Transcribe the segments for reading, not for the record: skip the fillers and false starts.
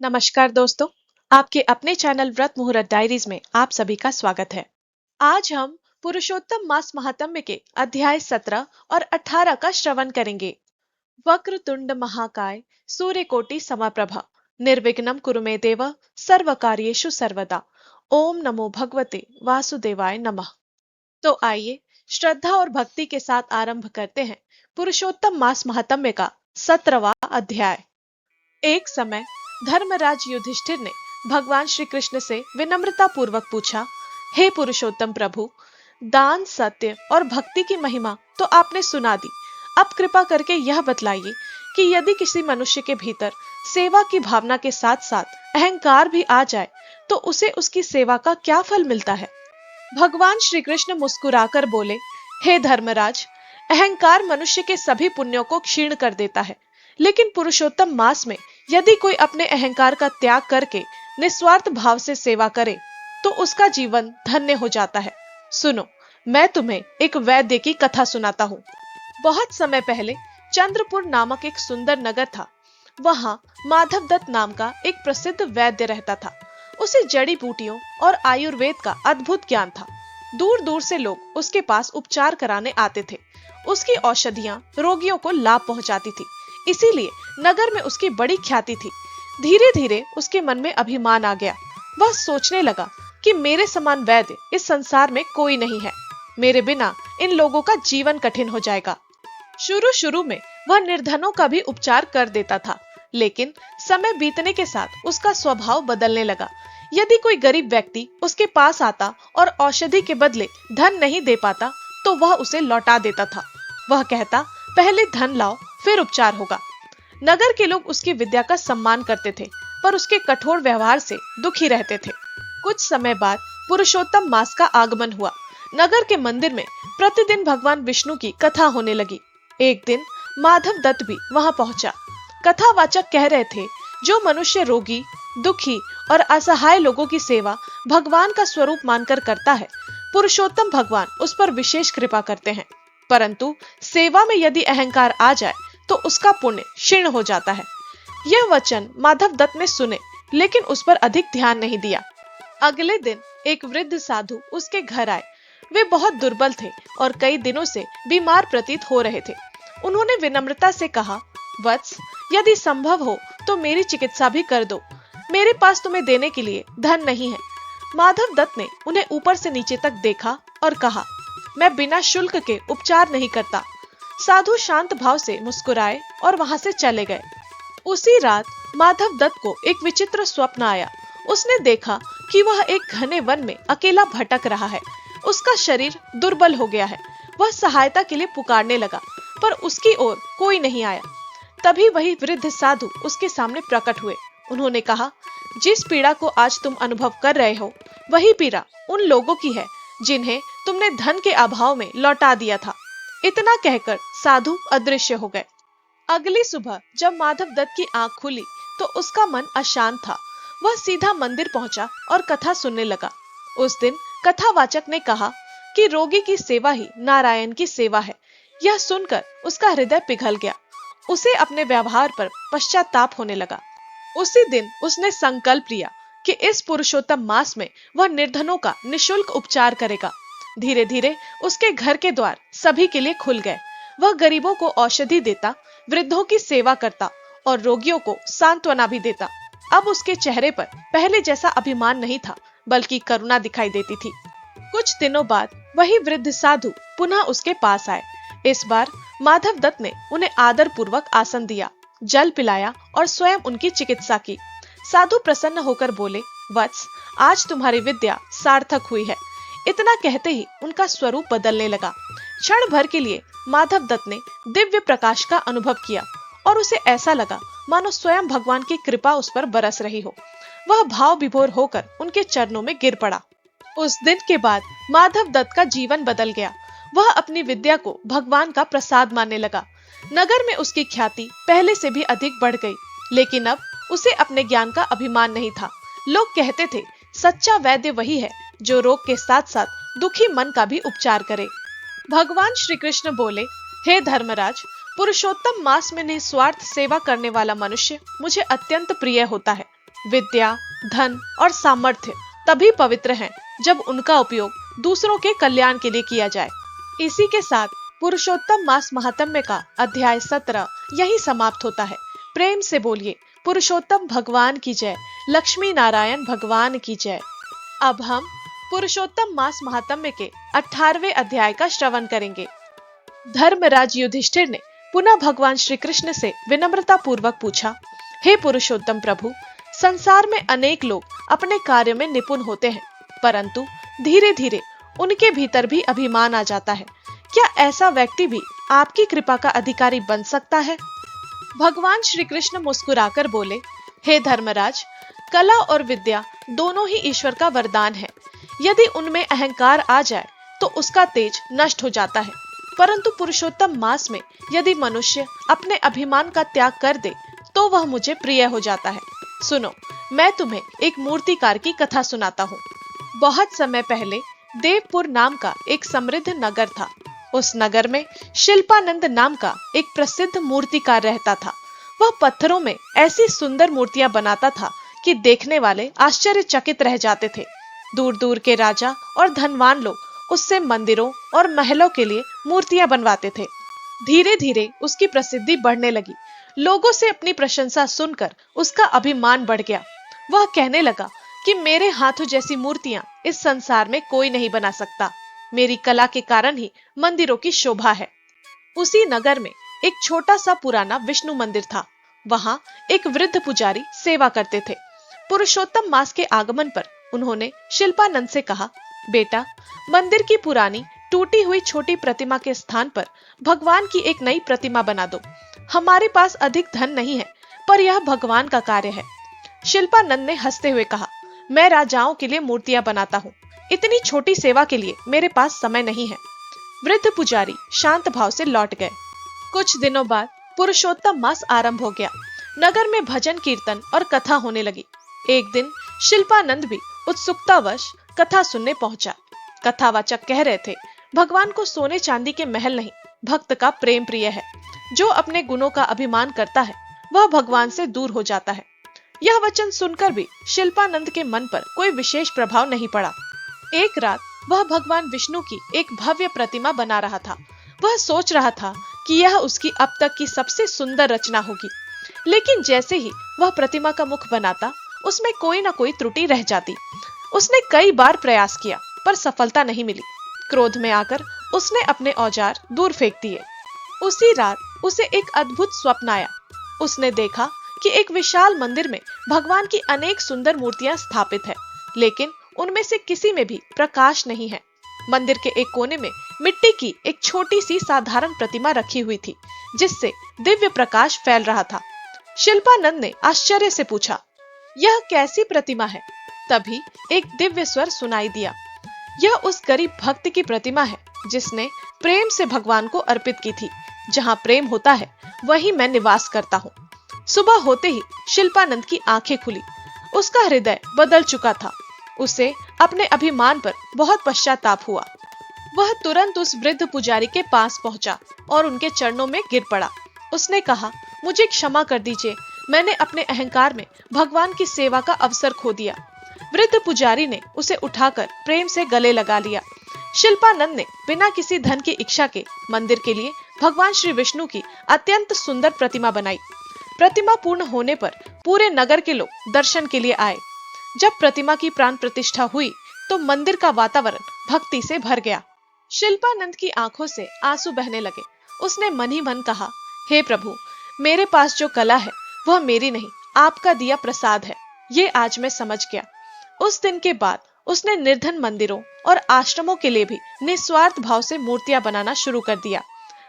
नमस्कार दोस्तों, आपके अपने चैनल व्रत मुहूर्त डायरीज में आप सभी का स्वागत है। आज हम पुरुषोत्तम मास महात्म्य के अध्याय 17 और 18 का श्रवण करेंगे। वक्रतुंड महाकाय सूर्यकोटि समप्रभा निर्विघ्नं कुरु मे देव सर्वकार्येषु सर्वदा। ओम नमो भगवते वासुदेवाय नमः। तो आइए श्रद्धा और भक्ति के साथ आरंभ करते हैं पुरुषोत्तम मास महात्म्य का 17वां अध्याय। एक समय धर्मराज युधिष्ठिर ने भगवान श्री कृष्ण से विनम्रता पूर्वक पूछा, हे पुरुषोत्तम प्रभु, दान, सत्य और भक्ति की महिमा तो आपने सुना दी। अब कृपा करके यह बतलाइए कि यदि किसी मनुष्य के भीतर सेवा की भावना के साथ साथ अहंकार भी आ जाए तो उसे उसकी सेवा का क्या फल मिलता है। भगवान श्री कृष्ण मुस्कुराकर बोले, हे धर्मराज, अहंकार मनुष्य के सभी पुण्यों को क्षीण कर देता है, लेकिन पुरुषोत्तम मास में यदि कोई अपने अहंकार का त्याग करके निस्वार्थ भाव से सेवा करे तो उसका जीवन धन्य हो जाता है। सुनो, मैं तुम्हें एक वैद्य की कथा सुनाता हूँ। बहुत समय पहले चंद्रपुर नामक एक सुंदर नगर था। वहां माधव दत्त नाम का एक प्रसिद्ध वैद्य रहता था। उसे जड़ी बूटियों और आयुर्वेद का अद्भुत ज्ञान था। दूर दूर से लोग उसके पास उपचार कराने आते थे। उसकी औषधियां रोगियों को लाभ पहुंचाती थी, इसीलिए नगर में उसकी बड़ी ख्याति थी। धीरे धीरे उसके मन में अभिमान आ गया। वह सोचने लगा कि मेरे समान वैद्य इस संसार में कोई नहीं है। मेरे बिना इन लोगों का जीवन कठिन हो जाएगा। शुरू शुरू में वह निर्धनों का भी उपचार कर देता था, लेकिन समय बीतने के साथ उसका स्वभाव बदलने लगा। यदि कोई गरीब व्यक्ति उसके पास आता और औषधि के बदले धन नहीं दे पाता तो वह उसे लौटा देता था। वह कहता, पहले धन लाओ फिर उपचार होगा। नगर के लोग उसकी विद्या का सम्मान करते थे, पर उसके कठोर व्यवहार से दुखी रहते थे। कुछ समय बाद पुरुषोत्तम मास का आगमन हुआ। नगर के मंदिर में प्रतिदिन भगवान विष्णु की कथा होने लगी। एक दिन माधव दत्त भी वहां पहुंचा। कथावाचक कह रहे थे, जो मनुष्य रोगी, दुखी और असहाय लोगों की सेवा भगवान का स्वरूप मानकर करता है, पुरुषोत्तम भगवान उस पर विशेष कृपा करते हैं। परंतु सेवा में यदि अहंकार आ जाए तो उसका पुण्य क्षीण हो जाता है। यह वचन माधव दत्त ने सुने, लेकिन उस पर अधिक ध्यान नहीं दिया। अगले दिन एक वृद्ध साधु उसके घर आए। वे बहुत दुर्बल थे और कई दिनों से बीमार प्रतीत हो रहे थे। उन्होंने विनम्रता से कहा, वत्स, यदि संभव हो तो मेरी चिकित्सा भी कर दो। मेरे पास तुम्हें देने के लिए धन नहीं है। माधव दत्त ने उन्हें ऊपर से नीचे तक देखा और कहा, मैं बिना शुल्क के उपचार नहीं करता। साधु शांत भाव से मुस्कुराए और वहां से चले गए। उसी रात माधव दत्त को एक विचित्र स्वप्न आया। उसने देखा कि वह एक घने वन में अकेला भटक रहा है। उसका शरीर दुर्बल हो गया है। वह सहायता के लिए पुकारने लगा, पर उसकी ओर कोई नहीं आया। तभी वही वृद्ध साधु उसके सामने प्रकट हुए। उन्होंने कहा, जिस पीड़ा को आज तुम अनुभव कर रहे हो, वही पीड़ा उन लोगों की है जिन्हें तुमने धन के अभाव में लौटा दिया था। इतना कहकर साधु अदृश्य हो गए। अगली सुबह जब माधव दत्त की आंख खुली तो उसका मन अशांत था। वह सीधा मंदिर पहुंचा और कथा सुनने लगा। उस दिन कथावाचक ने कहा कि रोगी की सेवा ही नारायण की सेवा है। यह सुनकर उसका हृदय पिघल गया। उसे अपने व्यवहार पर पश्चाताप होने लगा। उसी दिन उसने संकल्प लिया कि इस पुरुषोत्तम मास में वह निर्धनों का निशुल्क उपचार करेगा। धीरे धीरे उसके घर के द्वार सभी के लिए खुल गए। वह गरीबों को औषधि देता, वृद्धों की सेवा करता और रोगियों को सांत्वना भी देता। अब उसके चेहरे पर पहले जैसा अभिमान नहीं था, बल्कि करुणा दिखाई देती थी। कुछ दिनों बाद वही वृद्ध साधु पुनः उसके पास आए। इस बार माधव दत्त ने उन्हें आदर पूर्वक आसन दिया, जल पिलाया और स्वयं उनकी चिकित्सा की। साधु प्रसन्न होकर बोले, वत्स, आज तुम्हारी विद्या सार्थक हुई है। इतना कहते ही उनका स्वरूप बदलने लगा। क्षण भर के लिए माधव दत्त ने दिव्य प्रकाश का अनुभव किया और उसे ऐसा लगा मानो स्वयं भगवान की कृपा उस पर बरस रही हो। वह भाव विभोर होकर उनके चरणों में गिर पड़ा। उस दिन के बाद माधव दत्त का जीवन बदल गया। वह अपनी विद्या को भगवान का प्रसाद मानने लगा। नगर में उसकी ख्याति पहले से भी अधिक बढ़ गई, लेकिन अब उसे अपने ज्ञान का अभिमान नहीं था। लोग कहते थे, सच्चा वैद्य वही है जो रोग के साथ साथ दुखी मन का भी उपचार करे। भगवान श्री कृष्ण बोले, हे धर्मराज, पुरुषोत्तम मास में निस्वार्थ सेवा करने वाला मनुष्य मुझे अत्यंत प्रिय होता है। विद्या, धन और सामर्थ्य तभी पवित्र हैं जब उनका उपयोग दूसरों के कल्याण के लिए किया जाए। इसी के साथ पुरुषोत्तम मास महात्म्य का अध्याय 17 यही समाप्त होता है। प्रेम से बोलिए पुरुषोत्तम भगवान की जय, लक्ष्मी नारायण भगवान की जय। अब हम पुरुषोत्तम मास महात्म्य के 18वें अध्याय का श्रवण करेंगे। धर्मराज युधिष्ठिर ने पुनः भगवान श्री कृष्ण से विनम्रता पूर्वक पूछा, हे पुरुषोत्तम प्रभु, संसार में अनेक लोग अपने कार्य में निपुण होते हैं, परंतु धीरे धीरे उनके भीतर भी अभिमान आ जाता है। क्या ऐसा व्यक्ति भी आपकी कृपा का अधिकारी बन सकता है? भगवान श्री कृष्ण मुस्कुराकर बोले, हे धर्मराज, कला और विद्या दोनों ही ईश्वर का वरदान है। यदि उनमें अहंकार आ जाए तो उसका तेज नष्ट हो जाता है, परंतु पुरुषोत्तम मास में यदि मनुष्य अपने अभिमान का त्याग कर दे तो वह मुझे प्रिय हो जाता है। सुनो, मैं तुम्हें एक मूर्तिकार की कथा सुनाता हूँ। बहुत समय पहले देवपुर नाम का एक समृद्ध नगर था। उस नगर में शिल्पानंद नाम का एक प्रसिद्ध मूर्तिकार रहता था। वह पत्थरों में ऐसी सुंदर मूर्तियां बनाता था कि देखने वाले आश्चर्यचकित रह जाते थे। दूर दूर के राजा और धनवान लोग उससे मंदिरों और महलों के लिए मूर्तियां बनवाते थे। धीरे धीरे उसकी प्रसिद्धि बढ़ने लगी। लोगों से अपनी प्रशंसा सुनकर उसका अभिमान बढ़ गया। वह कहने लगा कि मेरे हाथों जैसी मूर्तियां इस संसार में कोई नहीं बना सकता। मेरी कला के कारण ही मंदिरों की शोभा है। उसी नगर में एक छोटा सा पुराना विष्णु मंदिर था। वहां एक वृद्ध पुजारी सेवा करते थे। पुरुषोत्तम मास के आगमन पर उन्होंने शिल्पानंद से कहा, बेटा, मंदिर की पुरानी टूटी हुई छोटी प्रतिमा के स्थान पर भगवान की एक नई प्रतिमा बना दो। हमारे पास अधिक धन नहीं है, पर यह भगवान का कार्य है। शिल्पानंद ने हंसते हुए कहा, मैं राजाओं के लिए मूर्तियां बनाता हूँ, इतनी छोटी सेवा के लिए मेरे पास समय नहीं है। वृद्ध पुजारी शांत भाव से लौट गए। कुछ दिनों बाद पुरुषोत्तम मास आरंभ हो गया। नगर में भजन कीर्तन और कथा होने लगी। एक दिन शिल्पानंद भी उत्सुकतावश कथा सुनने पहुंचा। कथावाचक कह रहे थे, भगवान को सोने चांदी के महल नहीं, भक्त का प्रेम प्रिय है। जो अपने गुणों का अभिमान करता है वह भगवान से दूर हो जाता है। यह वचन सुनकर भी शिल्पानंद के मन पर कोई विशेष प्रभाव नहीं पड़ा। एक रात वह भगवान विष्णु की एक भव्य प्रतिमा बना रहा था। वह सोच रहा था कि यह उसकी अब तक की सबसे सुंदर रचना होगी, लेकिन जैसे ही वह प्रतिमा का मुख बनाता उसमें कोई न कोई त्रुटि रह जाती। उसने कई बार प्रयास किया पर सफलता नहीं मिली। क्रोध में आकर उसने अपने औजार दूर फेंक दिए। उसी रात उसे एक अद्भुत स्वप्न आया। उसने देखा कि एक विशाल मंदिर में भगवान की अनेक सुंदर मूर्तियां स्थापित है, लेकिन उनमें से किसी में भी प्रकाश नहीं है। मंदिर के एक कोने में मिट्टी की एक छोटी सी साधारण प्रतिमा रखी हुई थी, जिससे दिव्य प्रकाश फैल रहा था। शिल्पानंद ने आश्चर्य से पूछा, यह कैसी प्रतिमा है? तभी एक दिव्य स्वर सुनाई दिया, यह उस गरीब भक्त की प्रतिमा है जिसने प्रेम से भगवान को अर्पित की थी। जहाँ प्रेम होता है वहीं मैं निवास करता हूँ। सुबह होते ही शिल्पानंद की आंखें खुली। उसका हृदय बदल चुका था। उसे अपने अभिमान पर बहुत पश्चाताप हुआ। वह तुरंत उस वृद्ध पुजारी के पास पहुंचा और उनके चरणों में गिर पड़ा। उसने कहा, मुझे क्षमा कर दीजिए, मैंने अपने अहंकार में भगवान की सेवा का अवसर खो दिया। वृद्ध पुजारी ने उसे उठाकर प्रेम से गले लगा लिया। शिल्पानंद ने बिना किसी धन की इच्छा के मंदिर के लिए भगवान श्री विष्णु की अत्यंत सुंदर प्रतिमा बनाई। प्रतिमा पूर्ण होने पर पूरे नगर के लोग दर्शन के लिए आए। जब प्रतिमा की प्राण प्रतिष्ठा हुई तो मंदिर का वातावरण भक्ति से भर गया। शिल्पानंद की आंखों से आंसू बहने लगे। उसने मन ही मन कहा, हे प्रभु, मेरे पास जो कला है वह मेरी नहीं, आपका दिया प्रसाद है। ये आज मैं समझ गया। उस दिन के बाद उसने निर्धन मंदिरों और आश्रमों के लिए भी निस्वार्थ भाव से मूर्तियां बनाना शुरू कर दिया।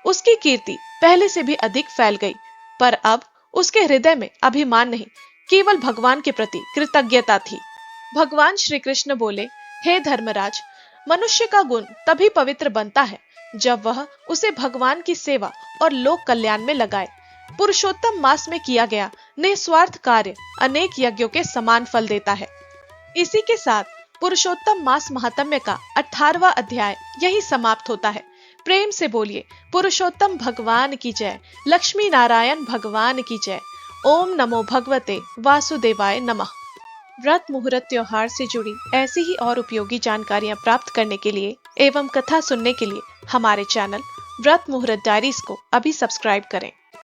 उसकी कीर्ति पहले से भी अधिक फैल गई, पर अब उसके हृदय में अभिमान नहीं, केवल भगवान के प्रति कृतज्ञता थी। भगवान श्री कृष्ण बोले, हे धर्मराज, मनुष्य का गुण तभी पवित्र बनता है जब वह उसे भगवान की सेवा और लोक कल्याण में लगाए। पुरुषोत्तम मास में किया गया निस्वार्थ कार्य अनेक यज्ञों के समान फल देता है। इसी के साथ पुरुषोत्तम मास महात्म्य का 18वां अध्याय यही समाप्त होता है। प्रेम से बोलिए पुरुषोत्तम भगवान की जय, लक्ष्मी नारायण भगवान की जय। ओम नमो भगवते वासुदेवाय नमः। व्रत मुहूर्त त्योहार से जुड़ी ऐसी ही और उपयोगी जानकारियां प्राप्त करने के लिए एवं कथा सुनने के लिए हमारे चैनल व्रत मुहूर्त डायरीज को अभी सब्सक्राइब करें।